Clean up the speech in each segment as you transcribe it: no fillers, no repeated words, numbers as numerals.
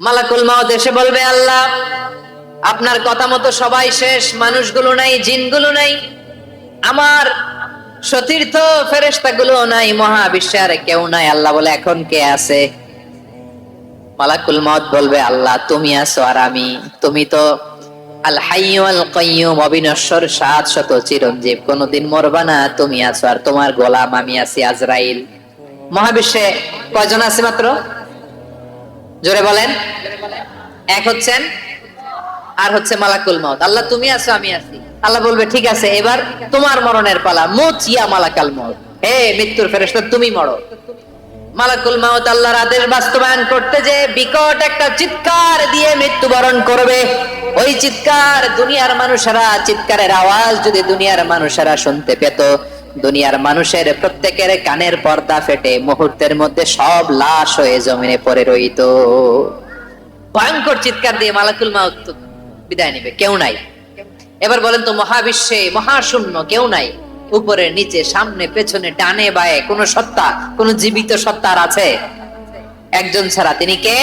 মালাকুল মাউত এসে বলবে, আল্লাহ আপনার কথা মতো সবাই শেষ, মানুষগুলো নাই, জিনগুলো নাই, আমার সতীর্থ ফেরেশতাগুলো নাই, মহাবিশ্বে আর কেউ নাই। আল্লাহ বলে, এখন কে আছে? মালাকুল মাউত বলবে, আল্লাহ তুমি আছো আর আমি। তুমি তো আল হাইয়্যু আল কাইয়্যুম, অবিনশ্বর, শাশ্বত, চিরঞ্জীব, কোনদিন মরবা না, তুমি আছো আর তোমার গোলাম আমি আছি আজরাইল। মহাবিশ্বে কয়জন আছে মাত্র? জোরে বলেন। এক হচ্ছেন আর হচ্ছে মালাকুল মাউত। আল্লাহ তুমি আছো আমি আছি। আল্লাহ বলবে, ঠিক আছে, এবার তোমার মরণের পালা, মুত ইয়া মালাকাল মাউত, হে মৃত্যুর ফেরেশতা তুমি মরো। মালাকুল মাউত আল্লাহর আদেশ বাস্তবায়ন করতে যে বিকট একটা চিৎকার দিয়ে মৃত্যুবরণ করবে। ওই চিৎকার দুনিয়ার মানুষেরা, চিৎকারের আওয়াজ যদি দুনিয়ার মানুষেরা শুনতে পেত, দুনিয়ার মানুষের প্রত্যেকের কানের পর্দা ফেটে মুহূর্তের মধ্যে সব লাশ হয়ে জমিনে পড়ে রইত। ভয়ঙ্কর চিৎকার দিয়ে মালাকুল মাউত বিদায় নিবে, কেউ নাই। এবার বলেন তো, মহাবিশ্বে মহাশূন্য, কেউ নাই, উপরে নিচে সামনে পেছনে ডানে বায়ে কোন সত্তা, কোন জীবিত সত্তার আছে? একজন ছাড়া, তিনি কে?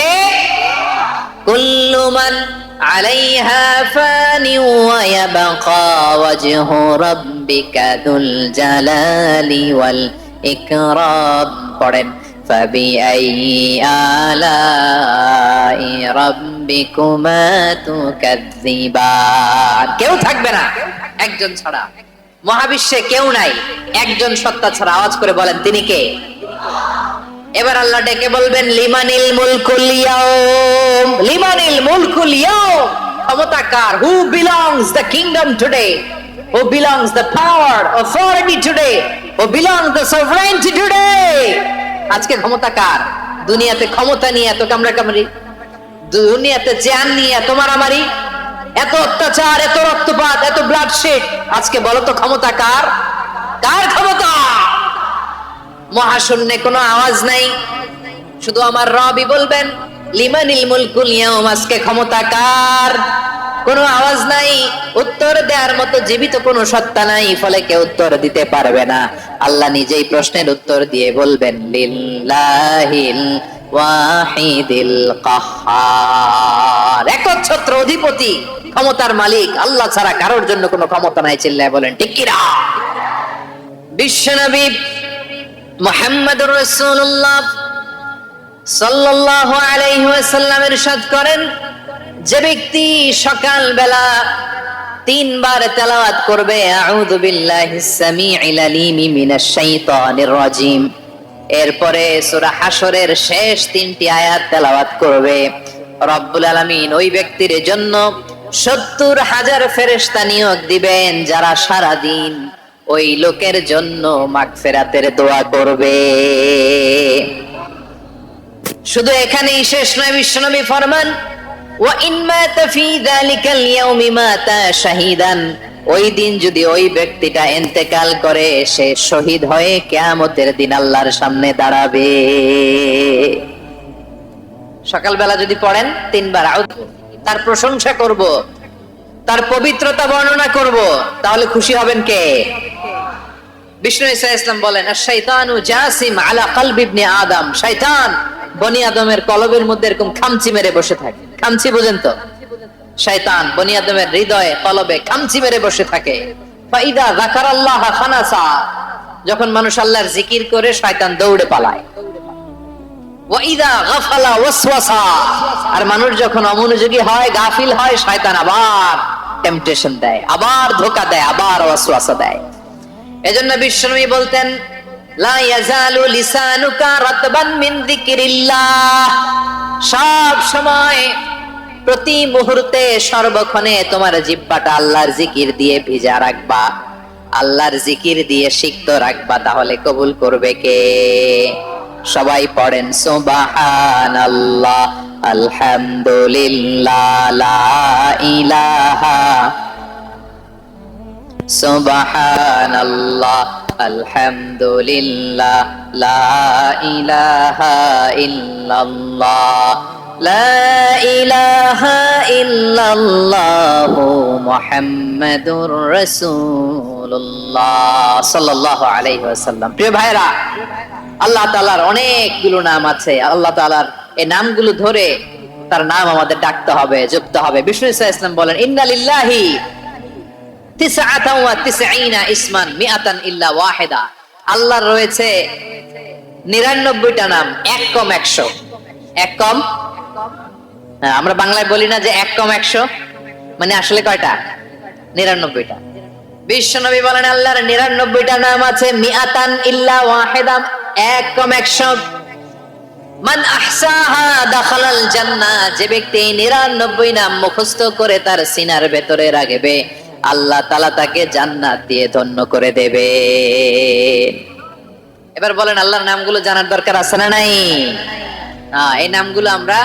কুল্লু মান আলাইহা ফানি ওয়া ইয়াবকা ওয়াজহু রাব্বিকা যুল জালালি ওয়াল ইকরাম। পড়েন, ফাবিআইয়ি আলাই রাব্বিকুমা তুকাজ্জিবান। কেউ থাকবে না একজন ছাড়া, মহাবিশ্বে কেউ নাই একজন সত্তা ছাড়া। আওয়াজ করে বলেন, তিনি কে? এবার আল্লাহ ডেকে বলবেন, লিমানিল মুলকুল ইয়াউম, লিমানিল মুলকুল ইয়াউম, ক্ষমতা কার? Who belongs the kingdom today, who belongs the power authority today, who belongs the sovereignty today. আজকে ক্ষমতা কার? দুনিয়াতে ক্ষমতা নিয়ে এত কামড়াকামড়ি, দুনিয়াতে জান নিয়ে এত মারামারি, এত অত্যাচার, এত রক্তপাত, এত ব্লাডশেড, আজকে বলো তো ক্ষমতা কার? কার ক্ষমতা? মহাশূন্যে কোনো আওয়াজ নাই, শুধু আমার রবই বলবেন, লিমানিল মুলকুল ইয়াউম, আজকে ক্ষমতা কার? কোনো আওয়াজ নাই, উত্তর দেওয়ার মতো জীবিত কোনো সত্তা নাই, ফলে কেউ উত্তর দিতে পারবে না। আল্লাহ নিজেই প্রশ্নের উত্তর দিয়ে বলবেন, লিল্লাহিল ওয়াহিদিল কাহ্হার, একচ্ছত্র অধিপতি, ক্ষমতার মালিক আল্লাহ ছাড়া কারোর জন্য কোনো ক্ষমতা নাই। চিল্লায় বলেন ঠিক কি না? বিশ্বনবী মুহাম্মদুর রাসূলুল্লাহ সাল্লাল্লাহু আলাইহি ওয়াসাল্লাম ইরশাদ করেন, যে ব্যক্তি সকাল বেলা 3 বার তেলাওয়াত করবে আউযু বিল্লাহিস সামিউল আলিম মিনাশ শাইতানির রাজিম, এরপরে সূরা হাশরের শেষ 3টি আয়াত তেলাওয়াত করবে, রব্বুল আলামিন ওই ব্যক্তির জন্য 70,000 ফেরেশতা নিয়োগ দিবেন, যারা সারা দিন ওই লোকের জন্য মাগফিরাতের দোয়া করবে। শুধু এখানেই শেষ নয়, বিশ্বনবী ফরমান, ওয়া ইন মাতা ফি যালিকাল ইয়াউমি মাতা শাহীদান, ওই দিন যদি ওই ব্যক্তিটা ইন্তেকাল করে, সে শহীদ হয়ে কিয়ামতের দিন আল্লাহর সামনে দাঁড়াবে। সকালবেলা যদি পড়েন 3 বার, তার প্রশংসা করব, তার পবিত্রতা বর্ণনা করব, তাহলে খুশি হবেন কে? বিষ্ণু ঈসা ইসলাম বলেন, আশ-শাইতানু জাসিম আলা কলবি ইবনে আদম, শয়তান বনি আদমের কলবের মধ্যে এরকম খামচি মেরে বসে থাকে। খামচি বুঝেন তো? শয়তান বনি আদমের হৃদয়ে কলবে খামচি মেরে বসে থাকে। ফাইদা যাকারাল্লাহ খানাসা, যখন মানুষ আল্লাহর জিকির করে শয়তান দৌড়ে পালায়। ওয়া ইযা গাফালা ওয়াসওয়াসা, আর মানুষ যখন অমনোযোগী হয়, গাফিল হয়, শয়তান আবার টেম্পটেশন দেয়, আবার ধোঁকা দেয়, আবার ওয়াসওয়াসা দেয়। এজন্য বিশ্বনবী বলতেন, লা ইয়াজালু লিসানুকা রাতবান মিন যিকরিল্লাহ, সব সময় প্রতি মুহূর্তে সর্বক্ষণে তোমার জিহ্বাটা আল্লাহর জিকির দিয়ে ভিজা রাখবা, আল্লাহর জিকির দিয়ে সিক্ত রাখবা, তাহলে কবুল করবে কে? সবাই পড়েন, সুবহানাল্লাহ আলহামদুলিল্লাহ লা ইলাহা, সুবহানাল্লাহ আলহামদুলিল্লাহ লা ইলাহা ইল্লাল্লাহ, লা ইলাহা ইল্লাল্লাহু মুহাম্মাদুর রাসূলুল্লাহ সাল্লাল্লাহু আলাইহি ওয়াসাল্লাম। প্রিয় ভাইরা, আল্লাহ তাআলার অনেকগুলো নাম আছে। আল্লাহ তাআলার এই নামগুলো ধরে তার নাম আমাদের ডাকতে হবে, জপতে হবে। বিষ্ণু ইসলাম বলেন, ইন্না লিল্লাহি তিসআতান ওয়া তিসঈনা ইসমান মিআতান ইল্লা ওয়াহিদা। আল্লাহর রয়েছে 99টা নাম, এক কম 100। এক কম, আমরা বাংলায় বলি না যে এক কম 100, মানে আসলে কয়টা? 99টা। বিশ্বনবী বলেন আল্লাহর 99টা নাম আছে, মিআতান ইল্লা ওয়াহিদা, এক কম 100। মান আহসাহা দাখালাল জান্নাহ, যে ব্যক্তি 99 নাম মুখস্থ করে তার সিনার ভেতরে রাখবে, আল্লাহ তাআলা তাকে জান্নাত দিয়ে ধন্য করে দেবে। এবার বলেন, আল্লাহর নামগুলো জানার দরকার আছে না নাই? এই নামগুলো আমরা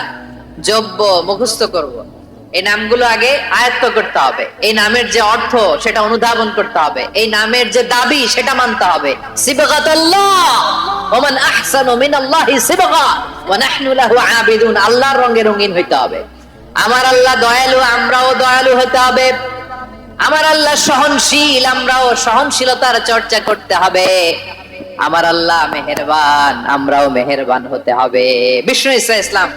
জপব, মুখস্থ করব। এই নামগুলো আগে আয়ত্ত করতে হবে। এই নামের যে অর্থ সেটা অনুধাবন করতে হবে। এই নামের যে দাবি সেটা মানতে হবে। সিবগাতুল্লাহ ওয়া মান আহসানু মিনাল্লাহি সিবগা ওয়া নাহনু লাহু আবিদুন। আল্লাহর রঙে রঙিন হইতে হবে। আমার আল্লাহ দয়ালু, আমরাও দয়ালু হতে হবে। আমার আল্লাহ সহনশীল, আমরাও সহনশীলতার চর্চা করতে হবে। আমার আল্লাহ মেহেরবান, আমরাও মেহেরবান হতে হবে। বিষ্ণু ইসলাম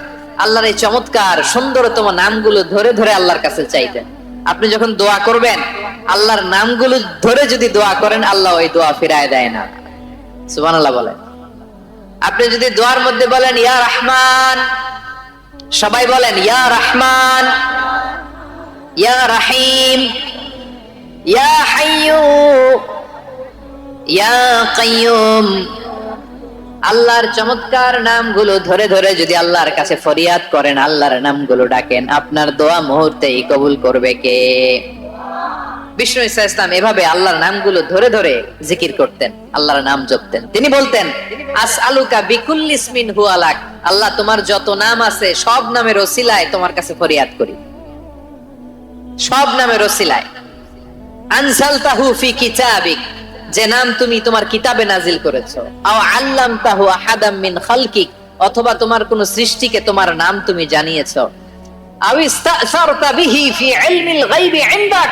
আল্লাহর এই চমৎকার সুন্দরতম নামগুলো ধরে ধরে আল্লাহর কাছে চাইতেন। আপনি যখন দোয়া করবেন, আল্লাহর নামগুলো ধরে যদি দোয়া করেন, আল্লাহ ওই দোয়া ফিরায় দেয় না। সুবহানাল্লাহ বলেন। আপনি যদি দোয়ার মধ্যে বলেন ইয়া রহমান, সবাই বলেন ইয়া রহমান, ইয়া রহিম, ইয়া হাইয়ু, ইয়া কাইয়ুম। আল্লাহর চমৎকার নামগুলো ধরে ধরে যদি আল্লাহর কাছে ফরিয়াদ করেন, আল্লাহর নামগুলো ডাকেন, আপনার দোয়া মুহূর্তেই কবুল করবে কে? বিষ্ণু ইসলাম এভাবে আল্লাহর নামগুলো ধরে ধরে জিকির করতেন, আল্লাহর নাম জপতেন। তিনি বলতেন, আসআলুকা বিকুল্লি ইসমিন হুয়া লাক, আল্লাহ তোমার যত নাম আছে সব নামের ওসিলায় তোমার কাছে ফরিয়াদ করি, সব নামের ওসিলায়। আনজালতাহু ফি কিতাবিক, যে নাম তুমি তোমার কিতাবে নাজিল করেছো। আও আল্লামতাহু আহাদাম মিন খালকিক, অথবা তোমার কোন সৃষ্টিকে তোমার নাম তুমি জানিয়েছো। আও ইস্তাসারতা বিহি ফি ইলমিল গায়বি ইনদাক,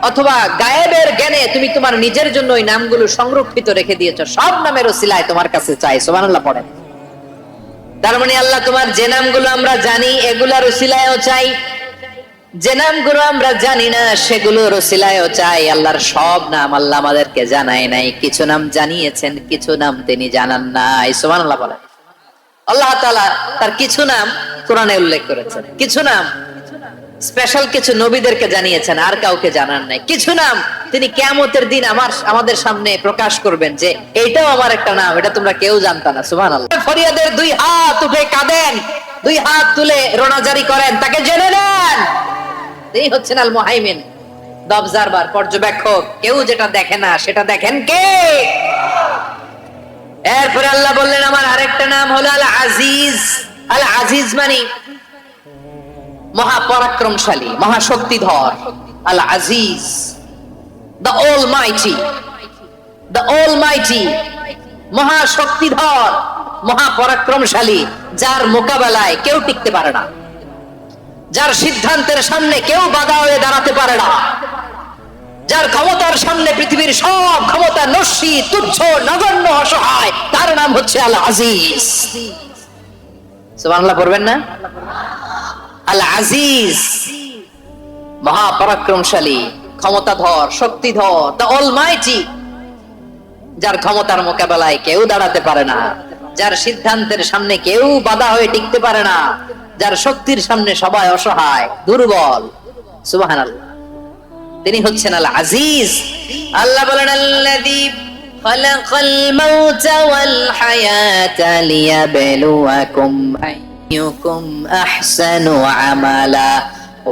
অথবা গায়েবের জ্ঞানে তুমি তোমার নিজের জন্য ওই নামগুলো সংরক্ষিত রেখে দিয়েছো। সব নামের ওসিলায় তোমার কাছে চাই। সুবহানাল্লাহ পড়েন। তার মানে আল্লাহ তোমার যে নামগুলো আমরা জানি এগুলার ওসিলায়ও চাই, যে নামগুলো আমরা জানি না সেগুলোর ওসিলায়ও চাই। আল্লাহর সব নাম আল্লাহ আমাদেরকে জানায় নাই, কিছু নাম জানিয়েছেন, কিছু নাম তিনি জানান নাই। সুবহানাল্লাহ বলেন। আল্লাহ তাআলা তার কিছু নাম কোরআনে উল্লেখ করেছেন, কিছু নাম স্পেশাল কিছু নবীদেরকে জানিয়েছেন, আর কাউকে জানান নাই। কিছু নাম তিনি কিয়ামতের দিন আমাদের সামনে প্রকাশ করবেন যে এইটাও আমার একটা নাম, এটা তোমরা কেউ জানতা না। সুবহানাল্লাহ। ফরিয়াদের দুই হাত উঠে কাঁদেন, দুই হাত তুলে রোনাজারি করেন, তাকে জেনে নেন। তিনি হচ্ছেন আল মুহাইমিন, দ্য অবজারভার, পর্যবেক্ষক। কেউ যেটা দেখে না সেটা দেখেন কে? এরপরে আল্লাহ বললেন আমার আরেকটা নাম হলো আল আজিজ। আল আজিজ মানে মহাপরাক্রমশালী, মহাশক্তিধর। আল আজিজ, দ্য অলমাইটি, দ্য অলমাইটি, মহাশক্তিধর, মহাপরাক্রমশালী, যার মোকাবেলায় কেউ টিকতে পারে না, যার সিদ্ধান্তের সামনে কেউ বাধা হয়ে দাঁড়াতে পারে না, যার ক্ষমতার সামনে পৃথিবীর সব ক্ষমতা নস্যি, তুচ্ছ, নগণ্য, অসহায়, তার নাম হচ্ছে আল আজিজ। সুবহানাল্লাহ পড়বেন না? আল আজিজ, মহাপরাক্রমশালী, ক্ষমতাধর, শক্তিধর, দ্য অলমাইটি, যার ক্ষমতার মোকাবেলায় কেউ দাঁড়াতে পারে না, যার সিদ্ধান্তের সামনে কেউ বাধা হয়ে টিকতে পারে না, যার শক্তির সামনে সবাই অসহায়, দুর্বল। সুবহানাল্লাহ। তিনি হচ্ছেন আল আজিজ। আল্লাহ বলেন আল্লাযী খালাকাল মাউতা ওয়াল হায়াতা লিয়াবলুয়াকুম আইয়ুকুম আহসানু আমালা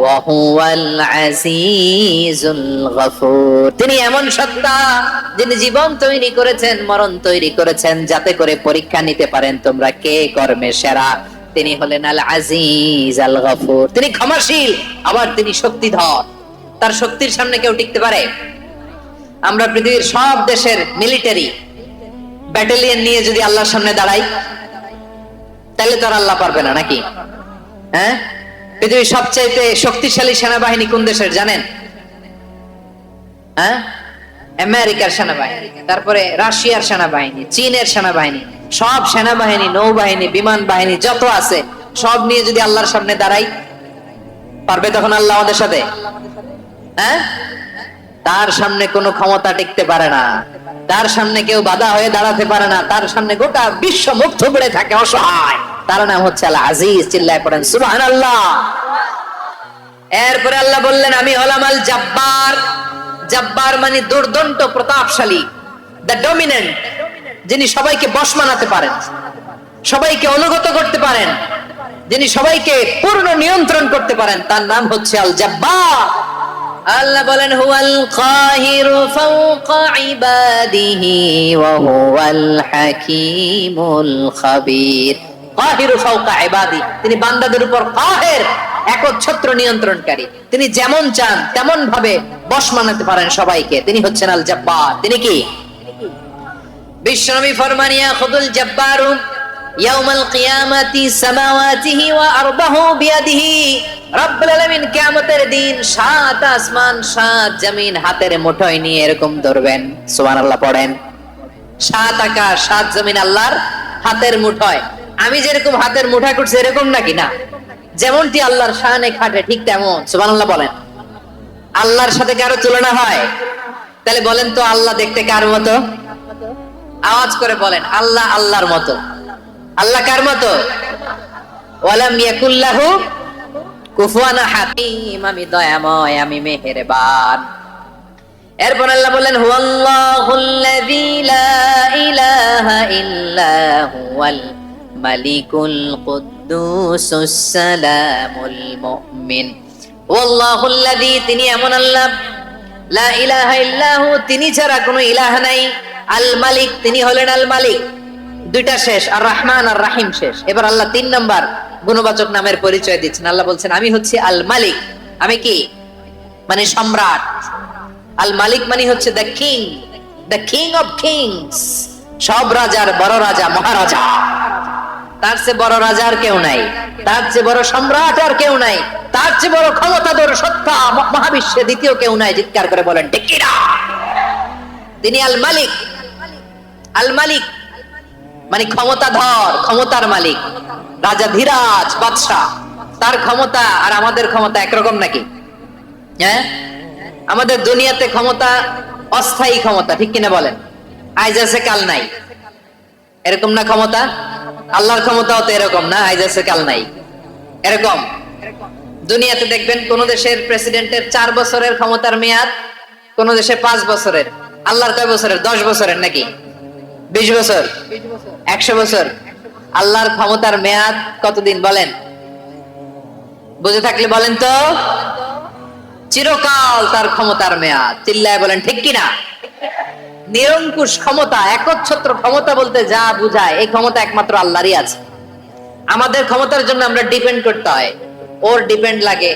ওয়া হুয়াল আজিজুল গফুর। তিনি এমন সত্তা যিনি জীবন তৈরি করেছেন, মরণ তৈরি করেছেন, যাতে করে পরীক্ষা নিতে পারেন তোমরা কে কর্মে সেরা। তিনি হলেন আল আজিজ আল গফুর। তিনি ক্ষমাশীল, আবার তিনি শক্তিধর। তার শক্তির সামনে কেউ টিকতে পারে? আমরা পৃথিবীর সব দেশের মিলিটারি ব্যাটালিয়ন নিয়ে যদি আল্লাহর সামনে দাঁড়াই, তাহলে তো আর আল্লাহ পারবে না নাকি? হ্যাঁ, পৃথিবীর সবচাইতে শক্তিশালী সেনাবাহিনী কোন দেশের জানেন? হ্যাঁ, আমেরিকার সেনাবাহিনী, তারপরে রাশিয়ার সেনাবাহিনী, চীনের সেনাবাহিনী, সব সেনাবাহিনী, নৌবাহিনী, বিমান বাহিনী যত আছে সব নিয়ে যদি আল্লাহর সামনে দাঁড়াই, পারবে তখন আল্লাহ আমাদের সাথে? হ্যাঁ, তার সামনে কোনো ক্ষমতা টিকতে পারে না, তার সামনে কেউ বাধা হয়ে দাঁড়াতে পারে না, তার সামনে গোটা বিশ্ব মুখ থুবড়ে থাকে অসহায়। তার নাম হচ্ছে আল আজিজ। চিল্লায় পড়েন সুবহানাল্লাহ। এরপরে আল্লাহ বললেন আমি হলাম আল জাব্বার। জাব্বার মানে দুর্দন্ত প্রতাপশালী, দ্য ডমিনেন্ট, যিনি সবাইকে বশ মানাতে পারেন, সবাইকে অনুগত করতে পারেন, যিনি সবাইকে পূর্ণ নিয়ন্ত্রণ করতে পারেন, তার নাম হচ্ছে আল জাব্বার। আল্লাহ বলেন হুয়াল কাহিরু ফাওকা ইবাদিহি ওয়া হুয়াল হাকীমুল খাবীর। কাহিরু ফাওকা ইবাদি, তিনি বান্দাদের উপর কাহের, একচ্ছত্র নিয়ন্ত্রণকারী। তিনি যেমন চান তেমন ভাবে বশ মানাতে পারেন সবাইকে। তিনি হচ্ছেন আল জাব্বার। তিনি কি? বিশ্বনবী ফরমান ইয়াখুদুল জাব্বারু ইয়াউমাল কিয়ামাতি সামাওয়াতিহি ওয়া আরদাহু বিয়াদিহি। রব্বুল আলামিন কিয়ামতের দিন সাত আসমান সাত জমিন হাতের মুঠোয় নিয়ে এরকম ধরবেন। সুবহানাল্লাহ পড়েন। সাত আকাশ সাত জমিন আল্লাহর হাতের মুঠোয়। আমি যেরকম হাতের মুঠা করছি এরকম নাকি? না, যেমনটি আল্লাহর শানে খাটে ঠিক তেমন। সুবহানাল্লাহ বলেন। আল্লাহর সাথে কারো তুলনা হয়? তাহলে বলেন তো আল্লাহ দেখতে কার মতো? আওয়াজ করে বলেন আল্লাহ আল্লাহর মতো। আল্লাহ কার মতো? ওয়ালাম ইয়াকুল্লাহু কুফুয়ান আহাদ। আমি দয়াময়, আমি মেহেরবান। এরপর আল্লাহ বলেন হুয়াল্লাহুল্লাযী লা ইলাহা ইল্লা হুয়াল মালিকুল কুদ্দুসুস সালামুল মুমিন। ওয়াল্লাহুল্লাযী, তিনি এমন আল্লাহ, লা ইলাহা ইল্লাহু, তিনি ছাড়া কোনো ইলাহ নাই, আল মালিক, তিনি হলেন আল মালিক। দুইটা শেষ, আর রহমান আর রাহিম শেষ। এবার আল্লাহ তিন নাম্বার গুণবাচক নামের পরিচয় দিচ্ছেন। আল্লাহ বলছেন আমি হচ্ছি আল মালিক। আমি কি? মানে সম্রাট। আল মালিক মানে হচ্ছে the king, the king of kings. সব রাজার বড় রাজা, মহারাজা। তার চেয়ে বড় রাজা আর কেউ নাই, তার চেয়ে বড় সম্রাট আর কেউ নাই, তার চেয়ে বড় ক্ষমতাধর সত্তা মহাবিশ্বে দ্বিতীয় কেউ নাই। চিৎকার করে বলেন ঠিক কিনা? তিনি আল মালিক। আল মালিক মানে ক্ষমতাধর, ক্ষমতার মালিক, রাজা ধীরাজ বাদশাহ। তার ক্ষমতা আর আমাদের ক্ষমতা একরকম নাকি? হ্যাঁ, আমাদের দুনিয়াতে ক্ষমতা অস্থায়ী ক্ষমতা, ঠিক কিনা বলেন? আজ আছে কাল নাই, এরকম না ক্ষমতা? আল্লাহর ক্ষমতাও তো এরকম না, আজ আছে কাল নাই এরকম। দুনিয়াতে দেখবেন কোন দেশের প্রেসিডেন্টের 4 বছরের ক্ষমতার মেয়াদ, কোন দেশে 5 বছরের। আল্লাহর কয় বছরের? 10 বছরের নাকি 20 বছর, 100 বছর। আল্লাহর ক্ষমতার মেয়াদ কতদিন বলেন? বুঝে থাকলে বলেন তো। চিরকাল তার ক্ষমতার মেয়াদ। চিল্লায় বলেন ঠিক কিনা? নিরঙ্কুশ ক্ষমতা, একচ্ছত্র ক্ষমতা বলতে যা বুঝায়, এই ক্ষমতা একমাত্র আল্লাহরই আছে। আমাদের ক্ষমতার জন্য আমরা ডিপেন্ড করতে হয়, ওর ডিপেন্ড লাগে,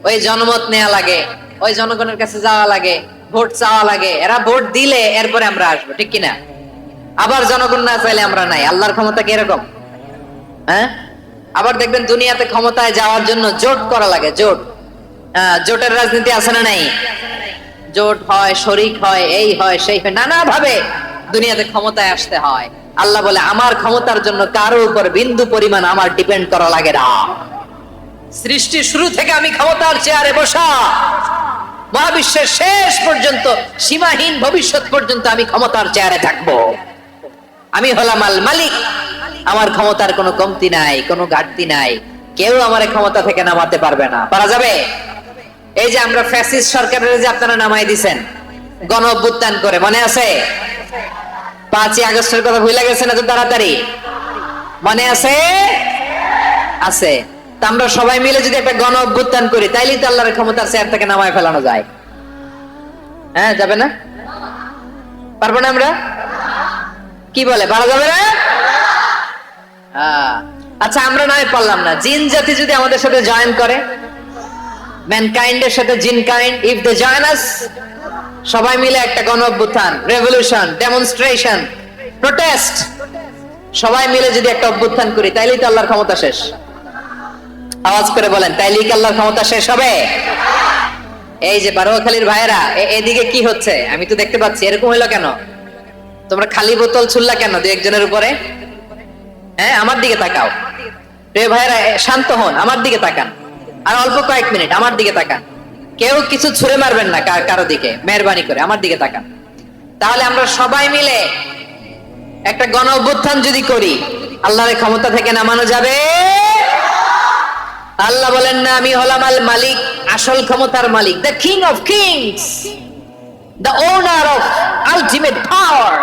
ওই জনমত নেওয়া লাগে, ওই জনগণের কাছে যাওয়া লাগে, ভোট চাওয়া লাগে। এরা ভোট দিলে এরপরে আমরা আসবো, ঠিক কিনা? আবার জনগণ না চাইলে আমরা নাই। আল্লাহর ক্ষমতা কি এরকম? হ্যাঁ, আবার দেখবেন দুনিয়াতে ক্ষমতায় যাওয়ার জন্য জোট করা লাগে। জোট, জোটের রাজনীতি আছে না নাই? জোট হয়, শরিক হয়, এই হয় সেই হয়, নানা ভাবে দুনিয়াতে ক্ষমতায় আসতে হয়। আল্লাহ বলে আমার ক্ষমতার জন্য কারো উপর বিন্দু পরিমাণ আমার ডিপেন্ড করা লাগে না। সৃষ্টির শুরু থেকে আমি ক্ষমতার চেয়ারে বসা, মহাবিশ্বের শেষ পর্যন্ত, সীমাহীন ভবিষ্যৎ পর্যন্ত আমি ক্ষমতার চেয়ারে থাকবো। আমি হলাম আল মালিক। আমার ক্ষমতার কোনো কমতি নাই, কোনো ঘাটতি নাই। কেউ আমার ক্ষমতা থেকে নামাতে পারবে না। পারা যাবে? এই যে আমরা ফ্যাসিস্ট সরকারের যে আপনারা নামাই দিছেন গণ অভ্যুত্থান করে, মনে আছে? 5ই আগস্টের কথা ভুলে গেছেন এত তাড়াতাড়ি? মনে আছে? আছে। তা আমরা সবাই মিলে যদি একটা গণ অভ্যুত্থান করি, তাইলেই তো আল্লাহর ক্ষমতার চেয়ার থেকে নামায় ফেলানো যায়। হ্যাঁ, যাবে না? পারবো না আমরা? কি বলে, পারা যাবে না? আচ্ছা, আমরা নয় পারলাম না, জিন জাতি যদি আমাদের সাথে জয়েন করে, ম্যানকাইন্ডের সাথে জিনকাইন্ড, ইফ দে জয়েন আস, সবাই মিলে একটা গণ অভ্যুত্থান, রেভলিউশন, ডেমনস্ট্রেশন, প্রোটেস্ট, সবাই মিলে যদি একটা অভ্যুত্থান করি, তাইলেই তো আল্লাহর ক্ষমতা শেষ। আওয়াজ করে বলেন, তাইলেই কি আল্লাহর ক্ষমতা শেষ হবে? এই যে বারোয়াখালীর ভাইয়েরা, এদিকে কি হচ্ছে আমি তো দেখতে পাচ্ছি, এরকম হইলো কেন? তোমরা খালি বোতল ছুড়লা কেন 2-1 জনের উপরে? হ্যাঁ, আমার দিকে তাকাও। প্রিয় ভাইরা, শান্ত হন, আমার দিকে তাকান, আর অল্প কয়েক মিনিট আমার দিকে তাকান। কেউ কিছু ছুঁড়ে মারবেন না কারো দিকে, মেহরবানি করে আমার দিকে তাকান। তাহলে আমরা সবাই মিলে একটা গণ অভ্যুত্থান যদি করি, আল্লাহর ক্ষমতা থেকে নামানো যাবে। আল্লাহ বলেন না, আমি হলাম আল মালিক, আসল ক্ষমতার মালিক, the king of kings, the owner of ultimate power,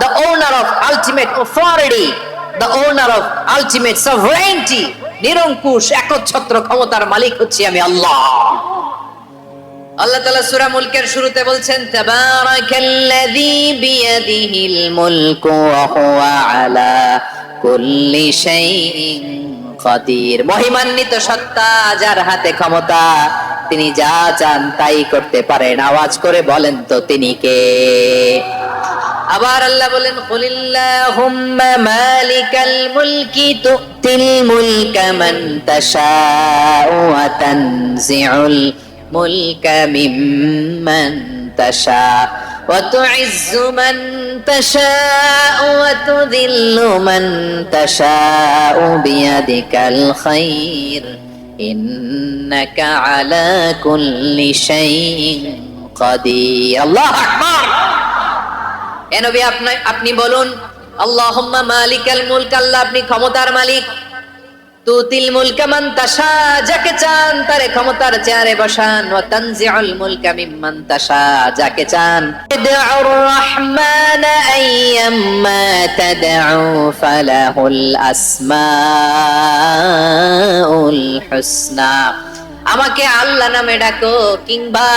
the owner of ultimate authority, the owner of ultimate sovereignty, নিরঙ্কুশ একচ্ছত্র ক্ষমতার মালিক হচ্ছি আমি আল্লাহ। আল্লাহ তাআলা সূরা মুলকের শুরুতে বলছেন, তাবারাকাল্লাযী বিয়াদিহিল মুলকু ওয়া হুয়া আলা কুল্লি শাইইন কাদির। মহিমান্বিত সত্তা, যার হাতে ক্ষমতা, তিনি যা চান তাই করতে পারেন। আওয়াজ করে বলেন তো তিনি কে? আবার আল্লাহ বলেন, কুলিল্লাহুম্মা মালিকাল মুলকি তুতিল মুলকা মান তাশাউ ওয়া তানজিউল মুলকা মিম্মান তাশা ওয়া তুইজ্জু মান তাশাউ ওয়া তুযিল্লু মান তাশাউ বিয়াদিকাল খায়র ইন্নাকা আলা কুল্লি শাইইন কাদির। আল্লাহু আকবার। এ নবী, আপনি বলুন, আল্লাহুম্মা মালিকাল মুলক, আল্লাহ আপনি ক্ষমতার মালিক, তুতিল মুলকা মান তাশা, যাকে চান তারে ক্ষমতার চেয়ারে বসান, ওয়া তানজিউল মুলকা মিম্মান তাশা, যাকে চান। ইদউর রাহমান আইয়াম্মা তাদউ ফালাহুল আসমাউল হুসনা। আমাকে আল্লাহ নামে ডাকো, কিংবা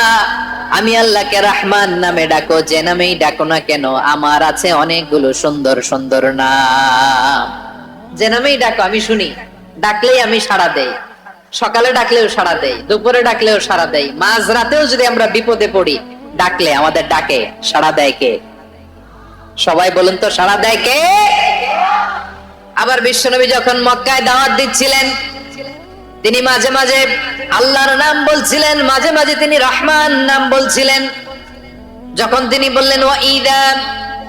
আমি আল্লাহকে রহমান নামে ডাকো, যে নামেই ডাকো না কেন আমার আছে অনেকগুলো সুন্দর সুন্দর নাম। যে নামেই ডাকো আমি শুনি, ডাকলেই আমি সাড়া দেই। সকালে ডাকলেও সাড়া দেই, দুপুরে ডাকলেও সাড়া দেই, মাঝরাতেও যদি আমরা বিপদে পড়ি ডাকলে আমাদের ডাকে সাড়া দেয় কে? সবাই বলুন তো, সাড়া দেয় কে? আবার বিশ্বনবী যখন মক্কায় দাওয়াত দিচ্ছিলেন, তিনি মাঝে মাঝে আল্লাহর নাম বলছিলেন, মাঝে মাঝে তিনি রহমান নাম বলছিলেন। যখন তিনি বললেন, ওয়া ইযা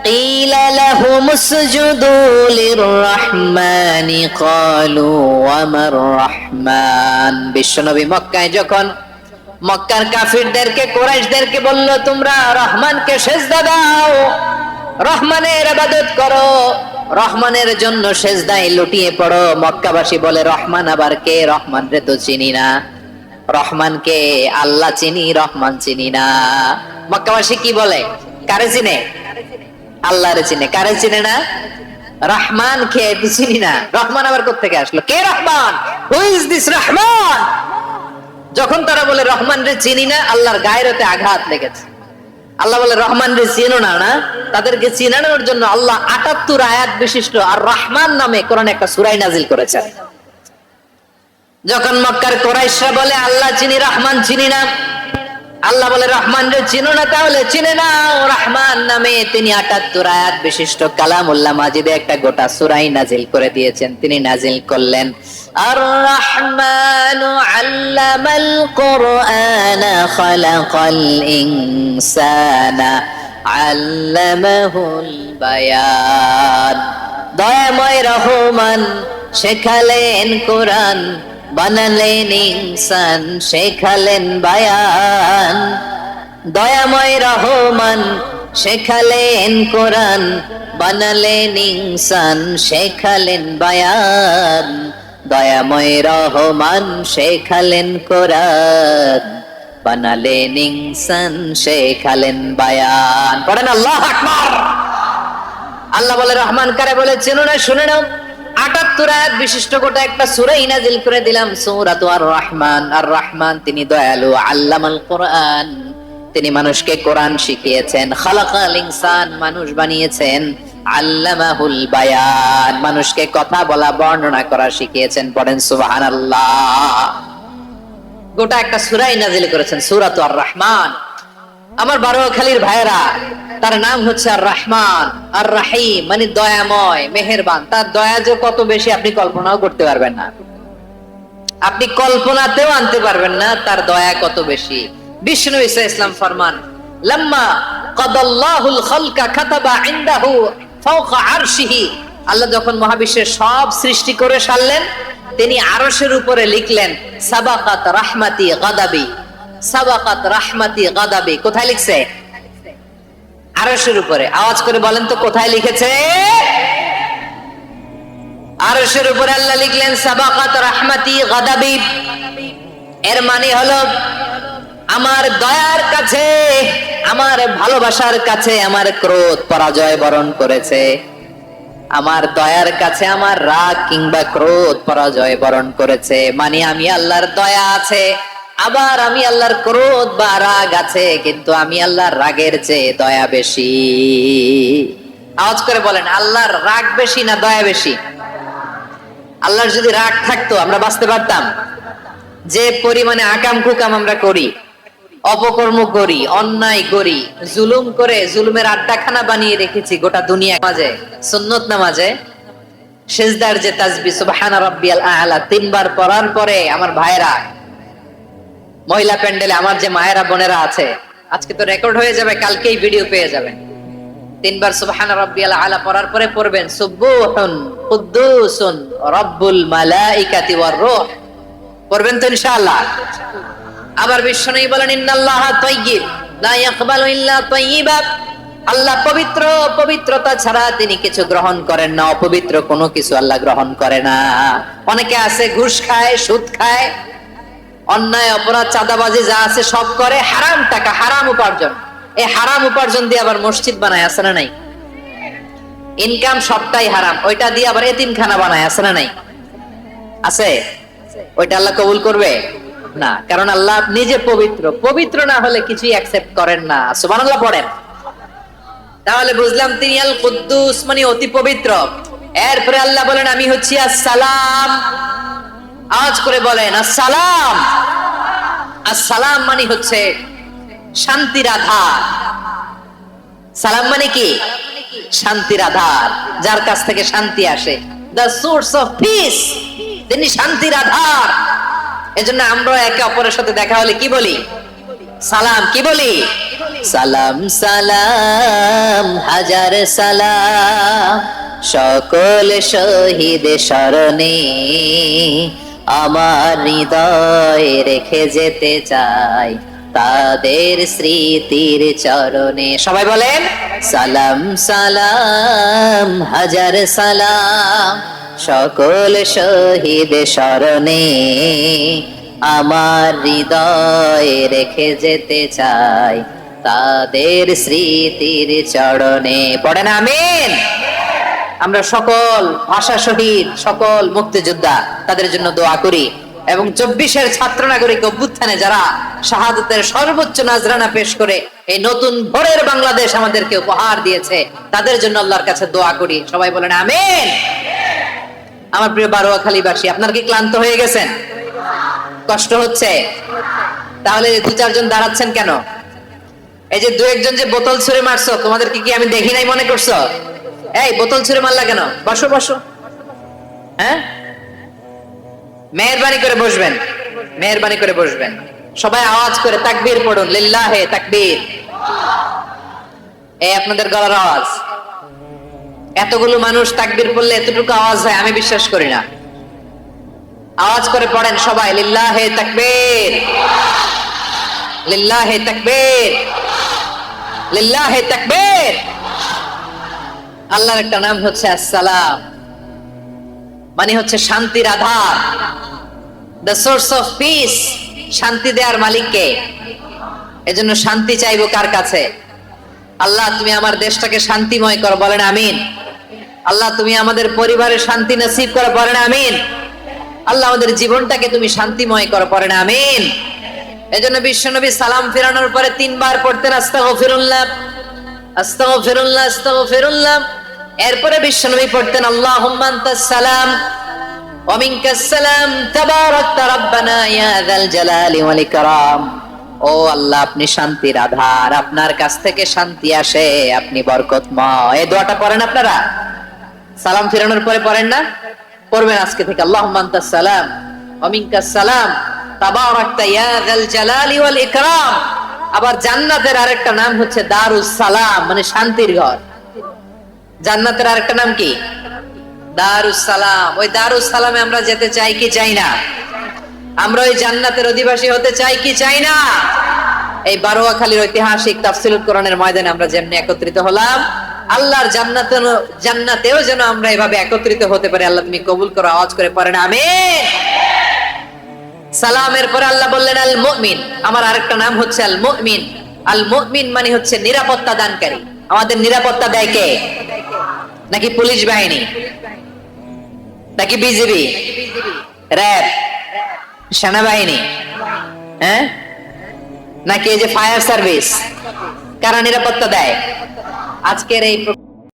কিলা লাহুম উসজুদু লিররহমানি ক্বালু ওয়া মার রহমান। বিশ্বনবী মক্কায় যখন মক্কার কাফিরদেরকে, কুরাইশদেরকে বলল, তোমরা রহমানকে সিজদা দাও, রহমানের ইবাদত করো, রহমানের জন্য সিজদায় লুটিয়ে পড়ো। মক্কাবাসী বলে, রহমান আবার কে? রহমান রে তো চিনি না। রহমানকে? আল্লাহ চিনি, রহমান চিনি না। মক্কাবাসী কি বলে? কারে চিনে? আল্লাহরে চিনে। কারে চিনে না? রহমান কে তো চিনি না। রহমান আবার কোত্থেকে আসলো? কে Rahman? Who is this Rahman? যখন তারা বলে রহমান রে চিনি না, আল্লাহর গায়রতে আঘাত লেগেছে। আল্লাহ বলে, রহমান রে চিনো না? না, তাদেরকে চিনানোর জন্য আল্লাহ ৭৮ আয়াত বিশিষ্ট আর রহমান নামে কোরআনে একটা সূরা নাজিল করেছেন। যখন মক্কার কুরাইশরা বলে, আল্লাহ চিনি, রহমান চিনি না, আল্লাহ বলে, রহমান রে চিনো না, তাহলে চিনে নাও রহমান নামে। তিনি ৭৮ আয়াত বিশিষ্ট কালামুল্লাহ মাজিদে একটা গোটা সূরা নাজিল করে দিয়েছেন। তিনি নাজিল করলেন, আর রহমানু আল্লামাল কুরআনা খালাকাল ইনসানা আল্লামাহুল বায়ান। দয়াময় রহমান শেখালেন কোরআন, বানালেন ইনসান, শেখালেন বায়ান। দয়াময় রহমান শেখালেন কোরআন, বানালেন ইনসান, শেখালেন বায়ান। দয়াময় রহমান শেখালেন কোরআন, বানালেন ইনসান, শেখালেন বায়ান। পড়েন আল্লাহু আকবার। আল্লাহ বলে, রহমান কারে বলে চেনো না? শুনে নাও, ৭৮ আয়াত বিশিষ্ট গোটা একটা সূরা নাজিল করে দিলাম, সূরাতু আর রহমান। আর রহমান তিনি দয়ালু, আল্লামাল কোরআন, তিনি মানুষকে কোরআন শিখিয়েছেন। খালাকাল ইনসান, মানুষ বানিয়েছেন। আল্লামাহুল বায়ান, মানুষকে কথা বলা, বর্ণনা করা শিখিয়েছেন। পড়েন সুবহানাল্লাহ। গোটা একটা সূরা নাজিল করেছেন, সূরাতু আর রহমান। আমার বারোয়াখালীর ভাইয়েরা, তার নাম হচ্ছে আর রহমান আর রাহিম, মানে দয়াময়, মেহেরবান। তার দয়া যে কত বেশি আপনি কল্পনাও করতে পারবেন না, আপনি কল্পনাতেও আনতে পারবেন না তার দয়া কত বেশি। বিষ্ণু ঈসা ইসলাম ফরমান, লাম্মা কাদাল্লাহুল খালকা কাতাবা ইনদাহু ফাওকা আরশিহি। আল্লাহ যখন মহাবিশ্বের সব সৃষ্টি করে সারলেন, তিনি আরশের উপরে লিখলেন সাবাকাত রাহমাতি গাদাবি, সাবাকাত রাহমাতি গাদাবি। কোথায় লিখছে? আরশের উপরে। আওয়াজ করে বলেন তো কোথায় লিখেছে? আরশের উপরে আল্লাহ লিখলেন সাবাকাত রাহমাতি গাদাবি। এর মানে হলো আমার দয়ার কাছে, আমার ভালোবাসার কাছে আমার ক্রোধ পরাজয় বরণ করেছে। আমার দয়ার কাছে আমার রাগ কিংবা ক্রোধ পরাজয় বরণ করেছে। মানে আমি আল্লাহর দয়া আছে, আবার আমি আল্লাহর ক্রোধ বা রাগ আছে, কিন্তু আমি আল্লাহর রাগের চেয়ে দয়া বেশি। আওয়াজ করে বলেন আল্লাহর রাগ বেশি না দয়া বেশি? আল্লাহর যদি রাগ থাকতো আমরা বাঁচতে পারতাম? যে পরিমাণে আকাম কুকাম আমরা করি, অপকর্ম করি, অন্যায় করি, জুলুম করে জুলুমের আড্ডাখানা বানিয়ে রেখেছি গোটা দুনিয়া মাঝে। সুন্নত নামাজে সিজদার যে তাসবিহ সুবহানা রাব্বিয়াল আ'লা 3 বার পড়ার পরে আমার ভাইরা, মহিলা প্যান্ডেলে আমার যে মায়েরা বোনেরা আছে, আজকে তো রেকর্ড হয়ে যাবে, কালকেই ভিডিও পেয়ে যাবেন। 3 বার সুবহানা রাব্বিয়াল আ'লা পড়ার পরে পড়বেন সুবহুন কুদ্দুসুন রাব্বুল মালাইকাতি ওয়ার রূহ। পড়বেন তো ইনশাআল্লাহ। আবার বিশ্বনবী বলেন ইন্নাল্লাহা তাইয়্যিব লা ইয়াকবালু ইল্লা তাইয়্যিবা। আল্লাহ পবিত্র, পবিত্রতা ছাড়া তিনি কিছু গ্রহণ করেন না, অপবিত্র কোনো কিছু আল্লাহ গ্রহণ করে না। অনেকে আছে ঘুষ খায়, সুদ খায়, অন্যায় অপরাধ চাঁদাবাজি যা আছে সব করে, হারাম টাকা, হারাম উপার্জন। এই হারাম উপার্জন দিয়ে আবার মসজিদ বানায়, আছে না নাই? ইনকাম সবটাই হারাম, ওইটা দিয়ে আবার এতিমখানা বানায়, আছে না নাই? আছে? ওইটা আল্লাহ কবুল করবে না, কারণ আল্লাহ নিজে পবিত্র। পবিত্র না হলে কিছুই অ্যাকসেপ্ট করেন না। সুবহানাল্লাহ পড়েন। তাহলে বুঝলাম তিনি আল কুদ্দুস মানে অতি পবিত্র। এরপরে আল্লাহ বলেন আমি হচ্ছি আসসালাম। আওয়াজ করে বলেন আসসালাম। আসসালাম মানে হচ্ছে শান্তির আধার। সালাম মানে কি? শান্তির আধার, যার কাছ থেকে শান্তি আসে। দ্য সোর্স অফ পিস, তিনি শান্তির আধার। এজন্য আমরা একে অপরের সাথে দেখা হলে কি বলি? সালাম। কি বলি? সালাম সালাম হাজার সালাম সকল শহীদ স্মরণে আমার হৃদয় রেখে যেতে চাই তাদের স্মৃতির চরণে। সবাই বলেন সালাম সালাম হাজার সালাম সকল শহীদ স্মরণে আমার হৃদয় রেখে যেতে চাই তাদের স্মৃতির চরণে। পড়েন আমিন। আমরা সকল ভাষা শহীদ, সকল মুক্তিযোদ্ধা, তাদের জন্য দোয়া করি এবং 24-এর ছাত্র নাগরিক অভ্যুত্থানে যারা শাহাদাতের সর্বোচ্চ নাজরানা পেশ করে এই নতুন ভোরের বাংলাদেশ আমাদেরকে উপহার দিয়েছে, তাদের জন্য আল্লাহর কাছে দোয়া করি। সবাই বলেন আমিন। আমার প্রিয় বারোয়াখালীবাসী, আপনারা কি ক্লান্ত হয়ে গেছেন? কষ্ট হচ্ছে? তাহলে 2-4 জন দাঁড়াচ্ছেন কেন? এই যে 2-1 জন যে বোতল ছুঁড়ে মারছো, তোমাদেরকে কি আমি দেখি নাই মনে করছো? এই বোতল ছুঁড়ে মারলা কেন? বসো বসো। হ্যাঁ, মেহেরবানি করে বসবেন, মেহেরবানি করে বসবেন। সবাই আওয়াজ করে তাকবীর পড়ুন, লিল্লাহে তাকবীর। এই আপনাদের গলার আওয়াজ। এতগুলো মানুষ তাকবীর পড়লে এতটুকু আওয়াজ হয় আমি বিশ্বাস করি না। আওয়াজ করে পড়েন সবাই, লিল্লাহে তাকবীর, লিল্লাহে তাকবীর, লিল্লাহে তাকবীর। আল্লাহর একটা নাম হচ্ছে আসসালাম, মানে হচ্ছে শান্তির আধার, দ্য সোর্স অফ পিস। শান্তি দেওয়ার মালিককে। এজন্য শান্তি চাইবো কার কাছে? আল্লাহ তুমি আমার দেশটাকে শান্তিময় করো, বলেন আমিন। আল্লাহ তুমি আমাদের পরিবারে শান্তি নসিব করো, বলেন আমিন। আল্লাহ আমাদের জীবনটাকে তুমি শান্তিময় করো, পড়েন আমিন। এজন্য বিশ্বনবী সালাম ফেরানোর পরে 3 বার পড়তেন আস্তাগফিরুল্লাহ, আস্তাগফিরুল্লাহ, আস্তাগফিরুল্লাহ। এরপরে বিশ্বনবী পড়তেন আল্লাহুম্মা আনতাস সালাম ওয়া মিনকাস সালাম তাবারাকতা রাব্বানা ইয়া যাল জালালি ওয়াল ইকরাম। ও আল্লাহ আপনি শান্তির আধার, আপনার কাছ থেকে শান্তি আসে, আপনি বরকতময়। এই দোয়াটা পড়েন আপনারা? সালাম ফেরানোর পরে পড়েন না? পড়বেন আজকে থেকে। আল্লাহুম্মা আনতাস সালাম ওয়া মিনকাস সালাম তাবারাকতা ইয়া যাল জালালি ওয়াল ইকরাম। আবার জান্নাতের আরেকটা নাম হচ্ছে দারুস সালাম, মানে শান্তির ঘর। জান্নাতের আরেকটা নাম কি? দারুস সালাম, ওই দারুস সালামে আমরা যেতে চাই কি চাই না? আমরা ওই জান্নাতের অধিবাসী হতে চাই কি চাই না? এই বারোয়াখালীর ঐতিহাসিক তাফসীরুল কোরআনের ময়দানে আমরা যেমনি একত্রিত হলাম, আল্লাহর জান্নাতেও যেন আমরা এভাবে একত্রিত হতে পারি। আল্লাহ তুমি কবুল করো, আওয়াজ করে পড়েন আমিন। সালামের পরে আল্লাহ বললেন আল মুমিন, আমার আরেকটা নাম হচ্ছে আল মুমিন। আল মুমিন মানে হচ্ছে নিরাপত্তা দানকারী। আমাদের নিরাপত্তা দেয় কে? নাকি পুলিশ বাহিনী, নাকি বিজিবি, র্যাব, সেনাবাহিনী, হ্যাঁ, নাকি এই যে ফায়ার সার্ভিস? কারা নিরাপত্তা দেয়? আজকের এই